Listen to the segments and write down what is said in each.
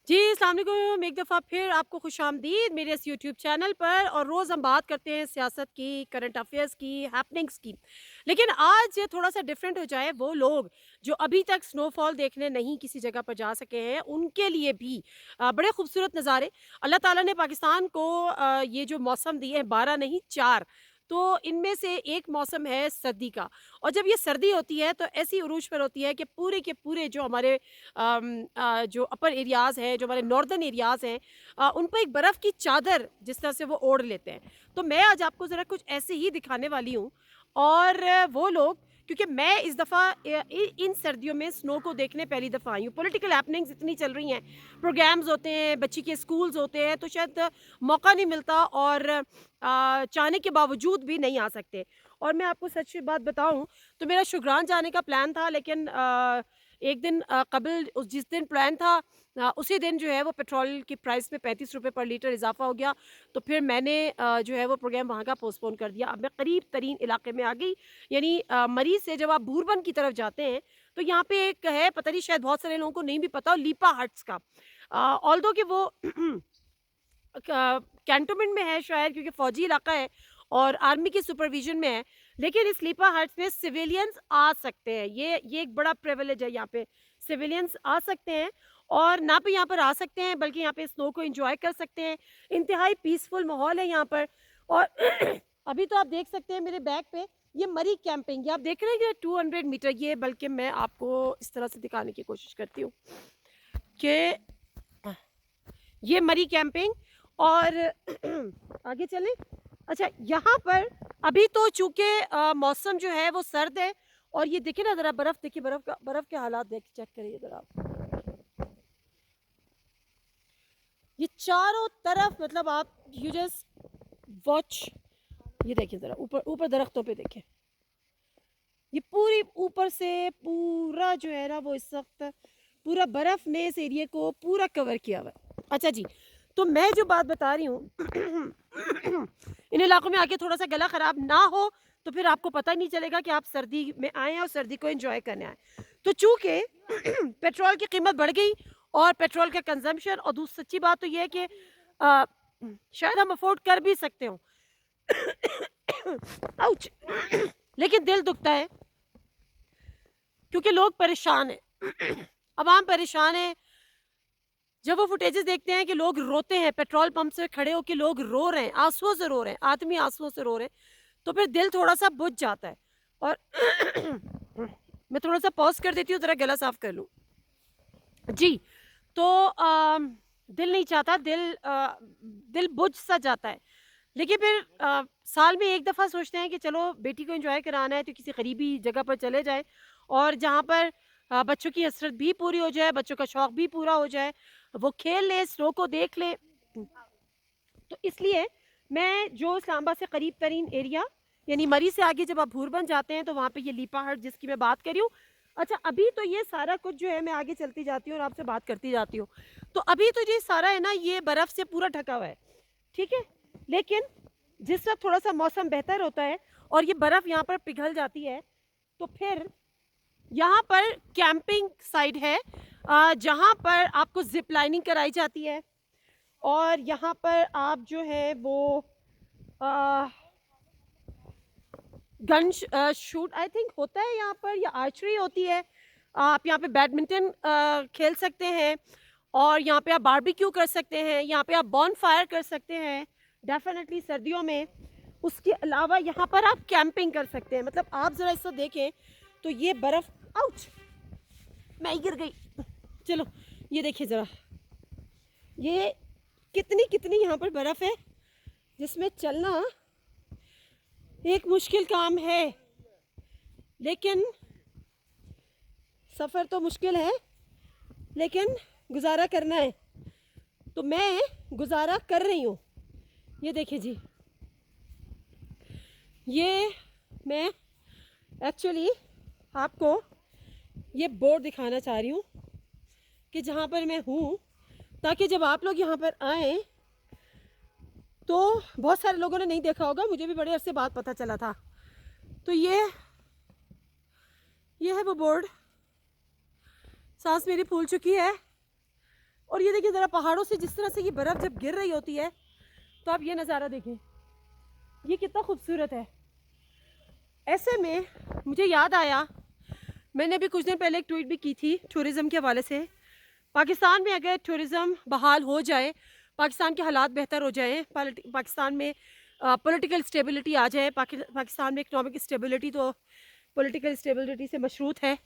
जी, अस्सलाम वालेकुम। एक दफ़ा फिर आपको खुशामदीद मेरे इस यूट्यूब चैनल पर। और रोज़ हम बात करते हैं सियासत की, करंट अफेयर्स की, हैपनिंग्स की। लेकिन आज थोड़ा-सा डिफरेंट हो जाए, वो लोग जो अभी तक स्नोफॉल देखने नहीं किसी जगह पर जा सके हैं, उनके लिए भी बड़े खूबसूरत नज़ारे अल्लाह ताला ने पाकिस्तान को ये जो मौसम दिए हैं 12 नहीं 4, तो इनमें से एक मौसम है सर्दी का। और जब ये सर्दी होती है तो ऐसी उरूज पर होती है कि पूरे के पूरे जो हमारे जो अपर एरियाज़ हैं, जो हमारे नॉर्दर्न एरियाज़ हैं, उन पे एक बर्फ़ की चादर जिस तरह से वो ओढ़ लेते हैं। तो मैं आज आपको ज़रा कुछ ऐसे ही दिखाने वाली हूँ। और वो लोग, क्योंकि मैं इस दफ़ा इन सर्दियों में स्नो को देखने पहली दफ़ा आई हूँ। पॉलिटिकल हैपनिंग्स इतनी चल रही हैं, प्रोग्राम्स होते हैं, बच्ची के स्कूल्स होते हैं, तो शायद मौका नहीं मिलता और चाहने के बावजूद भी नहीं आ सकते। और मैं आपको सच बात बताऊँ तो मेरा शुगरान जाने का प्लान था, लेकिन एक दिन कबल उस जिस दिन प्लान था उसी दिन जो है वो पेट्रोल की प्राइस में ₹35 पर लीटर इज़ाफ़ा हो गया। तो फिर मैंने जो है वो प्रोग्राम वहाँ का पोस्टपोन कर दिया। अब मैं करीब तरीन इलाके में आ गई, यानी मरी से जब आप बूरबन की तरफ जाते हैं, तो यहाँ पे एक है, पता नहीं शायद बहुत सारे लोगों को नहीं भी पता हो, लीपा हट्स का। ऑल्दो कि वो कैंटोनमेंट में है शायद, क्योंकि फौजी इलाका है और आर्मी की सुपरविजन में है। लेकिन इस स्लीपर हट्स में सिविलियंस आ सकते हैं, ये एक बड़ा प्रिविलेज है। यहाँ पे सिविलियंस आ सकते हैं और ना पे यहाँ पर आ सकते हैं, बल्कि यहाँ पे स्नो को एंजॉय कर सकते हैं। इंतहाई पीसफुल माहौल है यहाँ पर। और अभी तो आप देख सकते हैं मेरे बैग पे ये मरी कैंपिंग, ये आप देख रहे हैं कि 200 मीटर, ये बल्कि मैं आपको इस तरह से दिखाने की कोशिश करती हूँ कि ये मरी कैंपिंग। और आगे चलें। अच्छा, यहाँ पर अभी तो चूँकि मौसम जो है वो सर्द है। और ये देखिए ना ज़रा बर्फ़, देखिए बर्फ़ के हालात देख चेक करिए ज़रा आप। ये चारों तरफ, मतलब आप यू जस्ट वॉच। ये देखिए ज़रा ऊपर ऊपर दरख्तों पे देखें। ये पूरी ऊपर से पूरा जो है ना वो इस वक़्त पूरा बर्फ़ ने इस एरिया को पूरा कवर किया हुआ है। अच्छा जी, तो मैं जो बात बता रही हूँ इन इलाकों में आके थोड़ा-सा गला ख़राब ना हो, तो फिर आपको पता ही नहीं चलेगा कि आप सर्दी में आए हैं और सर्दी को एन्जॉय करने आए हैं। तो चूँकि पेट्रोल की कीमत बढ़ गई और पेट्रोल का कंज़म्पशन, और सच्ची बात तो ये है कि अ, शायद हम अफ़ोर्ड कर भी सकते हों। आउच! लेकिन दिल दुखता है क्योंकि लोग परेशान हैं। अवाम परेशान है। जब वो फुटेजेस देखते हैं कि लोग रोते हैं, पेट्रोल पंप से खड़े होके लोग रो रहे हैं, आंसुओं से रो रहे हैं, आदमी आंसुओं से रो रहे हैं, तो फिर दिल थोड़ा-सा बुझ जाता है। और मैं थोड़ा-सा पॉज़ कर देती हूँ, ज़रा गला साफ़ कर लूँ। जी, तो दिल नहीं चाहता, दिल बुझ-सा जाता है। लेकिन फिर साल में एक दफ़ा सोचते हैं कि चलो बेटी को एन्जॉय कराना है तो किसी करीबी जगह पर चले जाएँ, और जहाँ पर बच्चों की हसरत भी पूरी हो जाए, बच्चों का शौक भी पूरा हो जाए, वो खेल लें, स्नो को देख लें। तो इसलिए मैं जो इस्लामाबाद से करीब तरीन एरिया, यानी मरी से आगे जब आप भूरबन जाते हैं तो वहाँ पे ये लीपा हट जिसकी मैं बात कर रही हूँ। अच्छा, अभी तो ये सारा कुछ जो है, मैं आगे चलती जाती हूँ और आपसे बात करती जाती हूँ। तो अभी तो ये सारा है ना, ये बर्फ़ से पूरा ढका हुआ है, ठीक है? लेकिन जिस वक़्त थोड़ा-सा मौसम बेहतर होता है और ये बर्फ़ यहाँ पर पिघल जाती है, तो फिर यहाँ पर कैंपिंग साइट है, जहाँ पर आपको ज़िप लाइनिंग कराई जाती है। और यहाँ पर आप जो है वो अ, शूट आई थिंक होता है यहाँ पर, या आर्चरी होती है। आप यहाँ पे बैडमिंटन खेल सकते हैं, और यहाँ पे आप बारबेक्यू कर सकते हैं, यहाँ पे आप बॉनफायर कर सकते हैं, डेफ़िनेटली सर्दियों में। उसके अलावा यहाँ पर आप कैंपिंग कर सकते हैं। मतलब आप ज़रा इसको देखें तो ये बर्फ़, आउच! मैं ही गिर गई। चलो, ये देखिए ज़रा, ये कितनी यहाँ पर बर्फ़ है, जिसमें चलना एक मुश्किल काम है। लेकिन सफ़र तो मुश्किल है, लेकिन गुज़ारा करना है, तो मैं गुज़ारा कर रही हूँ। ये देखिए जी, ये मैं एक्चुअली आपको ये बोर्ड दिखाना चाह रही हूँ कि जहाँ पर मैं हूँ, ताकि जब आप लोग यहाँ पर आएँ, तो बहुत सारे लोगों ने नहीं देखा होगा, मुझे भी बड़े अरसे बाद पता चला था। तो ये है वो बोर्ड। सांस मेरी फूल चुकी है। और ये देखिए देखिए ज़रा पहाड़ों से जिस तरह से ये बर्फ़ जब गिर रही होती है तो आप ये नज़ारा देखें, ये कितना खूबसूरत है। ऐसे में मुझे याद आया, मैंने भी कुछ दिन पहले एक ट्वीट भी की थी टूरिज़्म के हवाले से। पाकिस्तान में अगर टूरिज़्म बहाल हो जाए, पाकिस्तान के हालात बेहतर हो जाएँ, पाकिस्तान में पॉलिटिकल स्टेबिलिटी आ जाए, पाकिस्तान में इकोनॉमिक स्टेबिलिटी तो पॉलिटिकल स्टेबिलिटी से मशरूत है,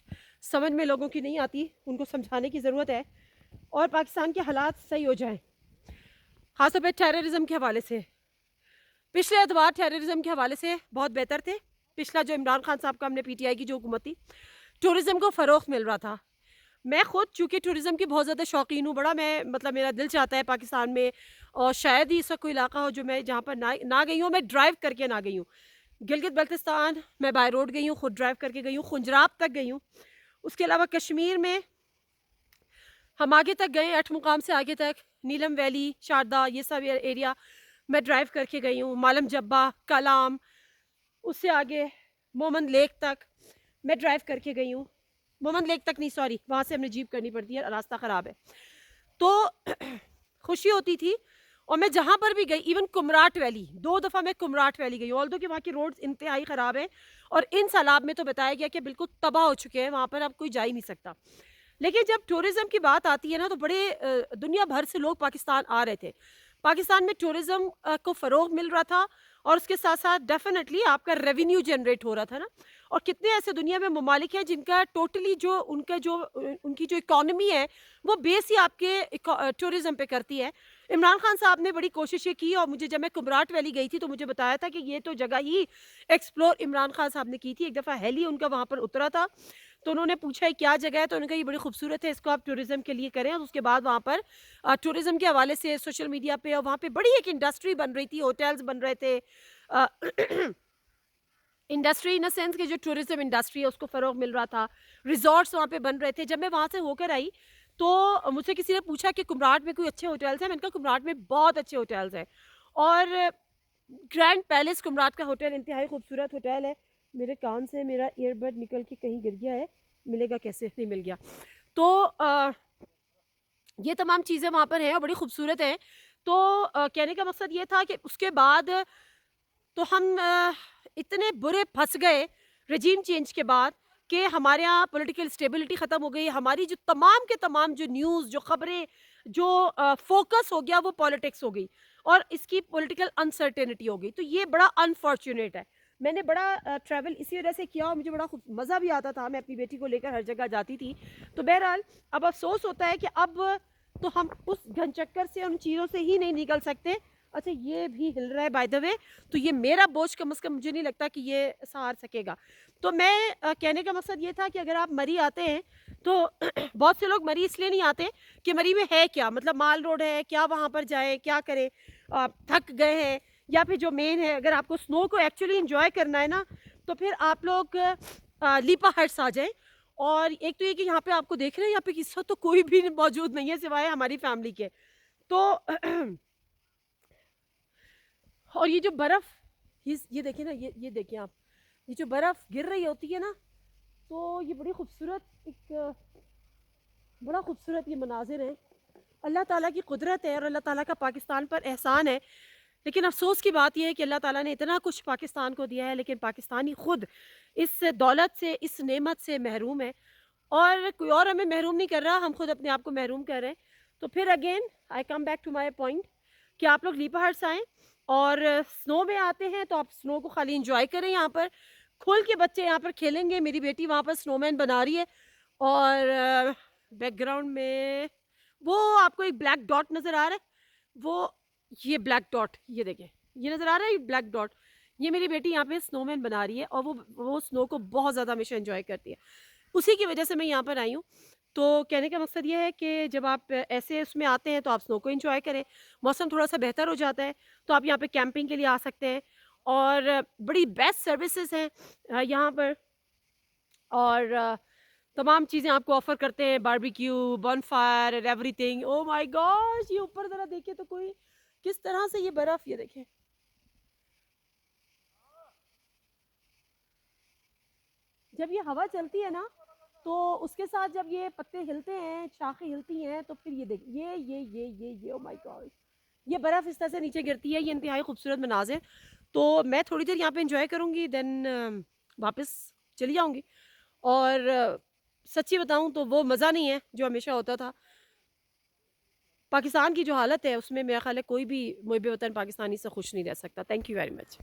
समझ में लोगों की नहीं आती, उनको समझाने की ज़रूरत है। और पाकिस्तान के हालात सही हो जाएँ, ख़ास तौर पे टेररिज़्म के हवाले से। पिछले एतवार टेररिज़्म के हवाले से बहुत बेहतर थे। पिछला जो इमरान खान साहब का, हमने पीटीआई की जो हुकूमत थी, टूरिज़्म को फ़रोग़ मिल रहा था। मैं खुद चूँकि टूरिज़्म की बहुत ज़्यादा शौकीन हूँ, बड़ा मैं मतलब मेरा दिल चाहता है पाकिस्तान में, और शायद ही ऐसा कोई इलाका हो जो मैं जहाँ पर ना गई हूँ, मैं ड्राइव करके ना गई हूँ। गिलगित बल्तिस्तान मैं बाय रोड गई हूँ, खुद ड्राइव करके गई हूँ, खुंजराब तक गई हूँ। उसके अलावा कश्मीर में हम आगे तक गए, अठमुकाम से आगे तक, नीलम वैली, शारदा, ये सब एरिया मैं ड्राइव करके गई हूँ। मालम जब्बा, कलाम, उससे आगे मोमन लेक तक मैं ड्राइव करके गई हूँ। मोमन लेक तक नहीं, सॉरी, वहाँ से हमने जीप करनी पड़ती है, रास्ता ख़राब है। तो खुशी होती थी। और मैं जहाँ पर भी गई, इवन कुमराट वैली, 2 दफ़ा मैं कुमराट वैली गई, ऑल्दो कि वहाँ की रोड्स इंतहाई ख़राब है, और इन सैलाब में तो बताया गया कि बिल्कुल तबाह हो चुके हैं, वहाँ पर अब कोई जा ही नहीं सकता। लेकिन जब टूरिज़्म की बात आती है ना, तो बड़े दुनिया भर से लोग पाकिस्तान आ रहे थे। पाकिस्तान में टूरिज़्म को फ़रोग़ मिल रहा था, और उसके साथ-साथ डेफ़िनेटली आपका रेवेन्यू जनरेट हो रहा था ना। और कितने ऐसे दुनिया में ममालिक हैं जिनका टोटली जो उनका जो उनकी जो इकॉनमी है, वो बेस ही आपके टूरिज़्म पे करती है। इमरान खान साहब ने बड़ी कोशिशें की, और मुझे जब मैं कुमराट वैली गई थी तो मुझे बताया था कि ये तो जगह ही एक्सप्लोर इमरान खान साहब ने की थी। एक दफ़ा हेली उनका वहाँ पर उतरा था, तो उन्होंने पूछा ये क्या जगह है, तो उन्होंने कहा ये बड़ी खूबसूरत है, इसको आप टूरिज़्म के लिए करें। और उसके बाद वहाँ पर टूरिज़्म के हवाले से सोशल मीडिया पे, और वहाँ पे बड़ी एक इंडस्ट्री बन रही थी, होटल्स बन रहे थे। अ, इंडस्ट्री इन अ सेंस कि जो टूरिज़्म इंडस्ट्री है उसको फ़रोग़ मिल रहा था, रिज़ॉर्ट्स वहाँ पे बन रहे थे। जब मैं वहाँ से होकर आई, तो मुझसे किसी ने पूछा कि कुमराट में कोई अच्छे होटल्स हैं? मैंने कहा कुमराट में बहुत अच्छे होटल्स हैं, और ग्रैंड पैलेस कुमराट का होटल इंतहाई खूबसूरत होटल है। मेरे कान से मेरा ईयरबड निकल के कहीं गिर गया है, मिलेगा कैसे? नहीं मिल गया। तो ये तमाम चीज़ें वहाँ पर हैं और बड़ी खूबसूरत हैं। तो कहने का मकसद ये था कि उसके बाद तो हम इतने बुरे फँस गए रेजीम चेंज के बाद, कि हमारे यहाँ पॉलिटिकल स्टेबिलिटी ख़त्म हो गई। हमारी जो तमाम के तमाम जो न्यूज़, जो ख़बरें, जो फ़ोकस हो गया वो पॉलिटिक्स हो गई, और इसकी पॉलिटिकल अनसर्टेनिटी हो गई। तो ये बड़ा अनफॉर्च्यूनेट है। मैंने बड़ा ट्रैवल इसी वजह से किया, और मुझे बड़ा खूब मज़ा भी आता था। मैं अपनी बेटी को लेकर हर जगह जाती थी। तो बहरहाल अब अफ़सोस होता है कि अब तो हम उस घनचक्कर से, उन चीज़ों से ही नहीं निकल सकते। अच्छा, ये भी हिल रहा है बाय द वे, तो ये मेरा बोझ कम से कम मुझे नहीं लगता कि ये सहार सकेगा। तो मैं कहने का मकसद ये था कि अगर आप मरी आते हैं तो बहुत से लोग मरी इसलिए नहीं आते कि मरी में है क्या, मतलब माल रोड है क्या, वहाँ पर जाएँ क्या करें, थक गए हैं, या फिर जो मेन है, अगर आपको स्नो को एक्चुअली एंजॉय करना है ना, तो फिर आप लोग लीपा हट्स आ जाएँ। और एक तो ये कि यहाँ पे आपको देख रहे हैं, यहाँ पे इस वक्त तो कोई भी मौजूद नहीं है सिवाय हमारी फैमिली के। तो और ये जो बर्फ़, ये देखिए ना, ये देखिए आप, ये जो बर्फ़ गिर रही होती है ना, तो ये बड़ी खूबसूरत एक बड़ा खूबसूरत ये मनाज़िर है। अल्लाह ताला की कुदरत है, और अल्लाह ताला का पाकिस्तान पर एहसान है। लेकिन अफ़सोस की बात ये है कि अल्लाह ताला ने इतना कुछ पाकिस्तान को दिया है, लेकिन पाकिस्तानी खुद इस दौलत से, इस नेमत से महरूम है, और कोई और हमें महरूम नहीं कर रहा, हम खुद अपने आप को महरूम कर रहे हैं। तो फिर again I come back to my point कि आप लोग लीपा हट्स आएँ, और स्नो में आते हैं तो आप स्नो को खाली एंजॉय करें। यहाँ पर खुल के बच्चे यहाँ पर खेलेंगे। मेरी बेटी वहाँ पर स्नोमैन बना रही है, और बैकग्राउंड में वो आपको एक ब्लैक डॉट नज़र आ रहा है, वो ये ब्लैक डॉट, ये देखें, ये नज़र आ रहा है, ये ब्लैक डॉट, ये मेरी बेटी यहाँ पे स्नोमैन बना रही है, और वो स्नो को बहुत ज़्यादा हमेशा एंजॉय करती है। उसी की वजह से मैं यहाँ पर आई हूँ। तो कहने का मकसद ये है कि जब आप ऐसे उसमें आते हैं तो आप स्नो को एंजॉय करें। मौसम थोड़ा-सा बेहतर हो जाता है, तो आप यहाँ पे कैंपिंग के लिए आ सकते हैं, और बड़ी बेस्ट सर्विसेज़ हैं यहाँ पर, और तमाम चीज़ें आपको ऑफ़र करते हैं, barbecue, bonfire and everything. Oh my gosh! ये ऊपर ज़रा देखिए तो कोई, किस तरह से ये बर्फ़, ये देखें। जब ये हवा चलती है ना, तो उसके साथ जब ये पत्ते हिलते हैं, शाखें हिलती हैं, तो फिर ये देखिए ये ओह माय गॉड! ये बर्फ़ इस तरह से नीचे गिरती है, ये इंतहाई खूबसूरत मनाज़िर। तो मैं थोड़ी देर यहाँ पे एन्जॉय करूँगी, देन वापस चली जाऊँगी। और सच्ची बताऊँ तो वो मज़ा नहीं है जो हमेशा होता था। पाकिस्तान की जो हालत है उसमें मेरा ख़्याल है कोई भी मुहिब वतन पाकिस्तानी से खुश नहीं रह सकता। Thank you very much.